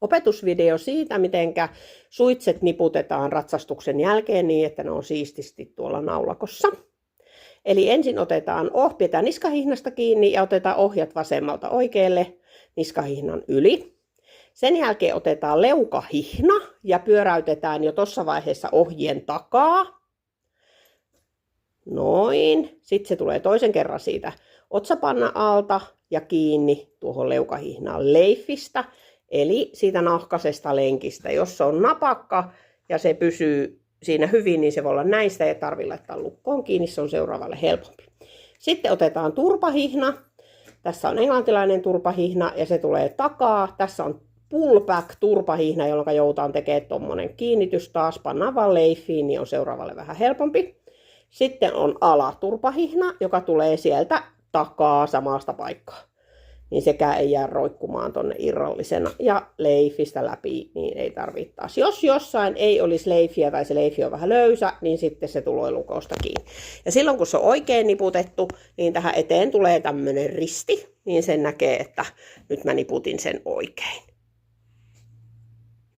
opetusvideo siitä, miten suitset niputetaan ratsastuksen jälkeen niin, että ne on siististi tuolla naulakossa. Eli ensin pidetään niskahihnasta kiinni ja otetaan ohjat vasemmalta oikealle niskahihnan yli. Sen jälkeen otetaan leukahihna ja pyöräytetään jo tuossa vaiheessa ohjien takaa. Noin. Sitten se tulee toisen kerran siitä otsapanna alta ja kiinni tuohon leukahihnan leifistä, eli siitä nahkaisesta lenkistä. Jos se on napakka ja se pysyy siinä hyvin, niin se voi olla näin, sitä ei tarvitse laittaa lukkoon kiinni, se on seuraavalle helpompi. Sitten otetaan turpahihna. Tässä on englantilainen turpahihna ja se tulee takaa. Tässä on pullback turpahihna, jolloin joudutaan tekemään tuommoinen kiinnitys taas, pannaan vaan leifiin, niin on seuraavalle vähän helpompi. Sitten on alaturpahihna, joka tulee sieltä takaa samasta paikkaa. Niin sekään ei jää roikkumaan tonne irrallisena. Ja leifistä läpi, niin ei tarvitse taas. Jos jossain ei olisi leifiä tai se leifi on vähän löysä, niin sitten se tulee lukosta kiinni. Ja silloin kun se on oikein niputettu, niin tähän eteen tulee tämmöinen risti. Niin sen näkee, että nyt mä niputin sen oikein.